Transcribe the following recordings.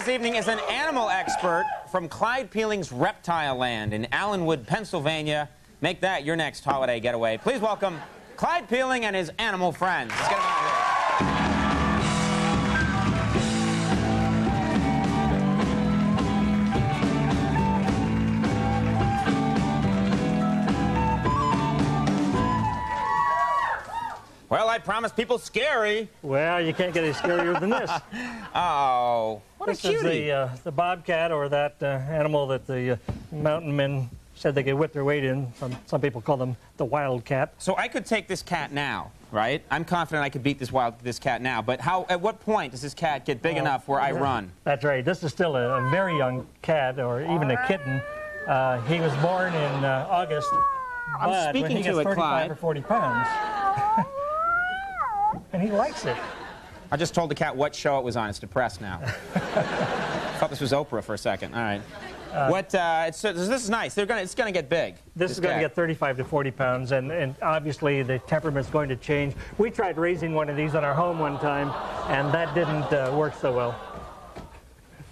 this evening is an animal expert from Clyde Peeling's Reptile Land in Allenwood, Pennsylvania. Make that your next holiday getaway. Please welcome Clyde Peeling and his animal friends. Let's get them out here. Well, I promised people scary. Well, you can't get any scarier than this. Oh, what a cutie. This is the bobcat, or that animal that the mountain men said they could whip their weight in. Some people call them the wildcat. So I could take this cat now, right? I'm confident I could beat this cat now. But at what point does this cat get big enough where I run? That's right. This is still a very young cat, or even a kitten. He was born in August. I'm speaking when he gets to it, 35 Clyde. or 40 pounds. And he likes it. I just told the cat what show it was on. It's depressed now. Thought this was Oprah for a second. All right. This is nice. It's gonna get big. This is going to get 35 to 40 pounds, and obviously the temperament's going to change. We tried raising one of these on our home one time, and that didn't work so well.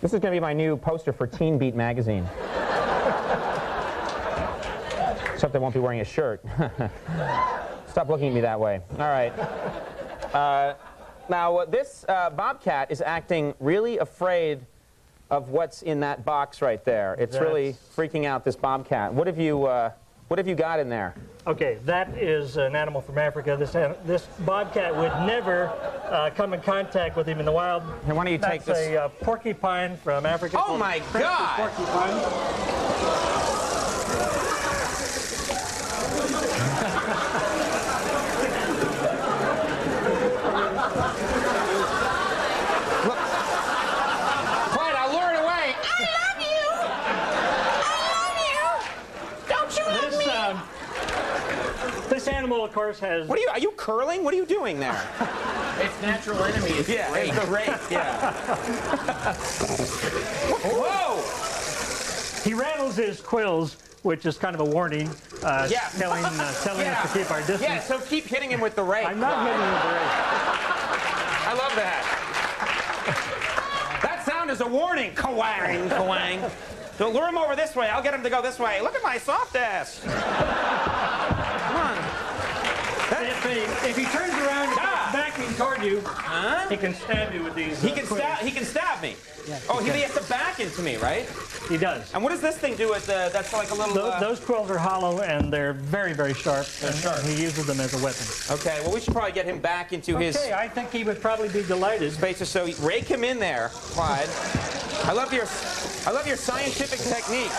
This is going to be my new poster for Teen Beat magazine. Except I won't be wearing a shirt. Stop looking at me that way. All right. Now, this bobcat is acting really afraid of what's in that box right there. It's really freaking out this bobcat. What have you got in there? Okay, that is an animal from Africa. This bobcat would never come in contact with him in the wild. Here, why don't you take this? That's a porcupine from Africa. Oh my God! Porcupine. This animal, of course, has... Are you curling? What are you doing there? Its natural enemy is the rake. It's the rake, yeah. Whoa! He rattles his quills, which is kind of a warning, telling us to keep our distance. Yeah, so keep hitting him with the rake. I'm not hitting him with the rake. I love that. That sound is a warning. Kawang, kawang. So lure him over this way. I'll get him to go this way. Look at my soft ass. Come on. If he turns around and starts backing toward you, he can stab you with these. He can stab me. Yeah, he has to back into me, right? He does. And what does this thing do? That's like a little. Those quills are hollow and they're very, very sharp. And he uses them as a weapon. Okay. Well, we should probably get him back into his. Okay, I think he would probably be delighted. Spaces. So rake him in there, Clyde. I love your scientific technique.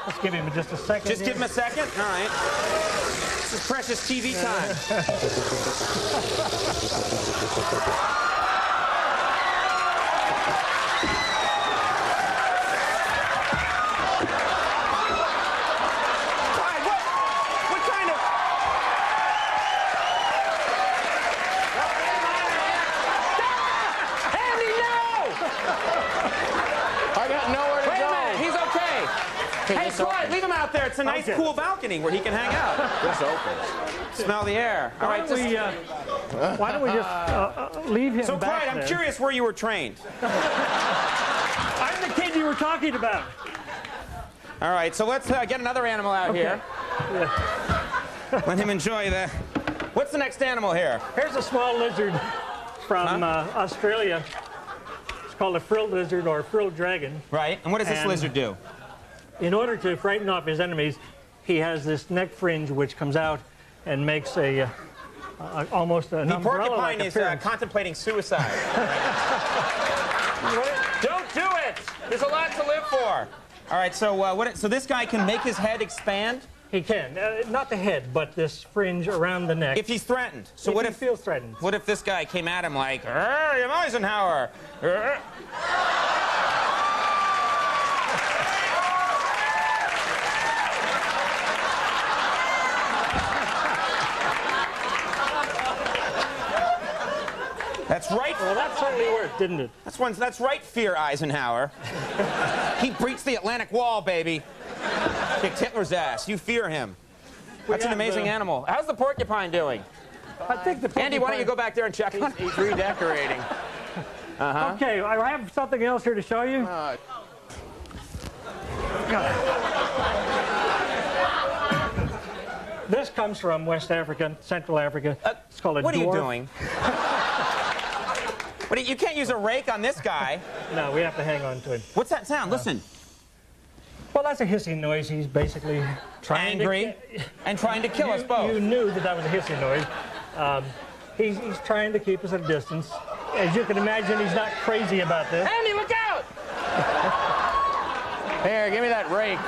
Let's give him just a second. Just give him a second? All right. This is precious TV time. Clyde, what kind of... Andy, no! I got nowhere to go. Wait a minute, he's okay. Hey, Clyde, leave him out there. It's a nice, cool balcony where he can hang out. This opens. Smell the air. All right, why don't we just leave him So, back Clyde, I'm there. curious where you were trained. I'm the kid you were talking about. All right, so let's get another animal out here. Yeah. Let him enjoy the... What's the next animal here? Here's a small lizard from Australia. It's called a frilled lizard or frilled dragon. Right, and what does this lizard do? In order to frighten off his enemies, he has this neck fringe which comes out and makes almost an umbrella-like The porcupine is contemplating suicide. Don't do it! There's a lot to live for. All right, so so this guy can make his head expand? He can. Not the head, but this fringe around the neck. If he's threatened. So what he feels threatened? What if this guy came at him like, "You're Eisenhower"? That's right. Well, that certainly worked, didn't it? That's right, Fear Eisenhower. He breached the Atlantic Wall, baby. Kicked Hitler's ass. You fear him. That's an amazing animal. How's the porcupine doing? I think the porcupine... Andy, why don't you go back there and check on him? He's redecorating. Okay, I have something else here to show you. This comes from West Africa, Central Africa. It's called a dwarf. What are you doing? You can't use a rake on this guy. No, we have to hang on to it. What's that sound? Listen. Well, that's a hissing noise. He's basically trying Angry and trying to kill us both. You knew that was a hissing noise. He's trying to keep us at a distance. As you can imagine, he's not crazy about this. Andy, look out! Here, give me that rake.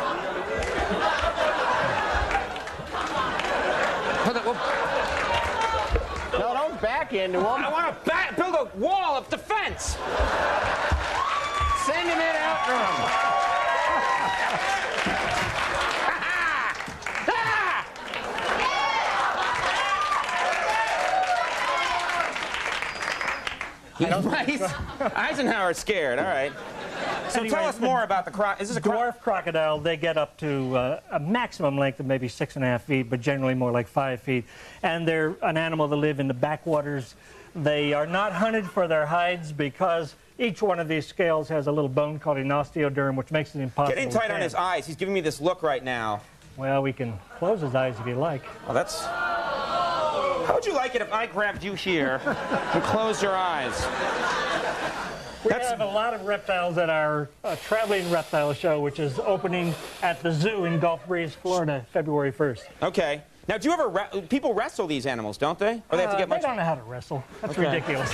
No, don't back into him. I want to build a wall of defense. Send him in after him. Eisenhower's scared. All right. So Anyway, tell us more about the crocodile. Is this a Dwarf crocodile, they get up to a maximum length of maybe 6.5 feet, but generally more like 5 feet. And they're an animal that live in the backwaters. They are not hunted for their hides because each one of these scales has a little bone called an osteoderm, which makes it impossible. Getting tight to on tan. his eyes. He's giving me this look right now. Well, we can close his eyes if you like. Oh, that's... How would you like it if I grabbed you here and closed your eyes? We have a lot of reptiles at our traveling reptile show, which is opening at the zoo in Gulf Breeze, Florida, February 1st. Okay. Now, do you ever... people wrestle these animals, don't they? Or they have to get much... They don't know how to wrestle. That's Okay. ridiculous.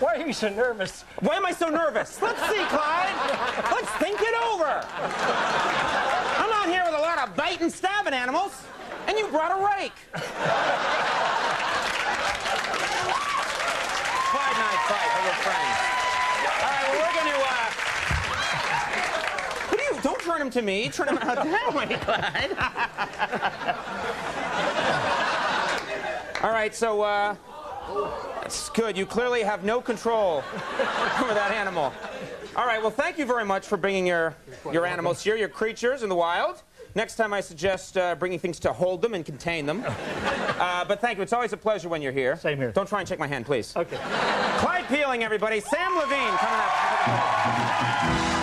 Why are you so nervous? Why am I so nervous? Let's see, Clyde. Let's think it over. I'm out here with a lot of bite and stabbing animals, and you brought a rake. Clyde and I fight. We're friends. All right, well, we're going to... Don't turn him to me. Turn him out that way, Clyde. All right, so, that's good. You clearly have no control over that animal. All right, well, thank you very much for bringing your animals here, your creatures in the wild. Next time I suggest bringing things to hold them and contain them. But thank you. It's always a pleasure when you're here. Same here. Don't try and shake my hand, please. Okay. Clyde Peeling, everybody. Sam Levine coming up.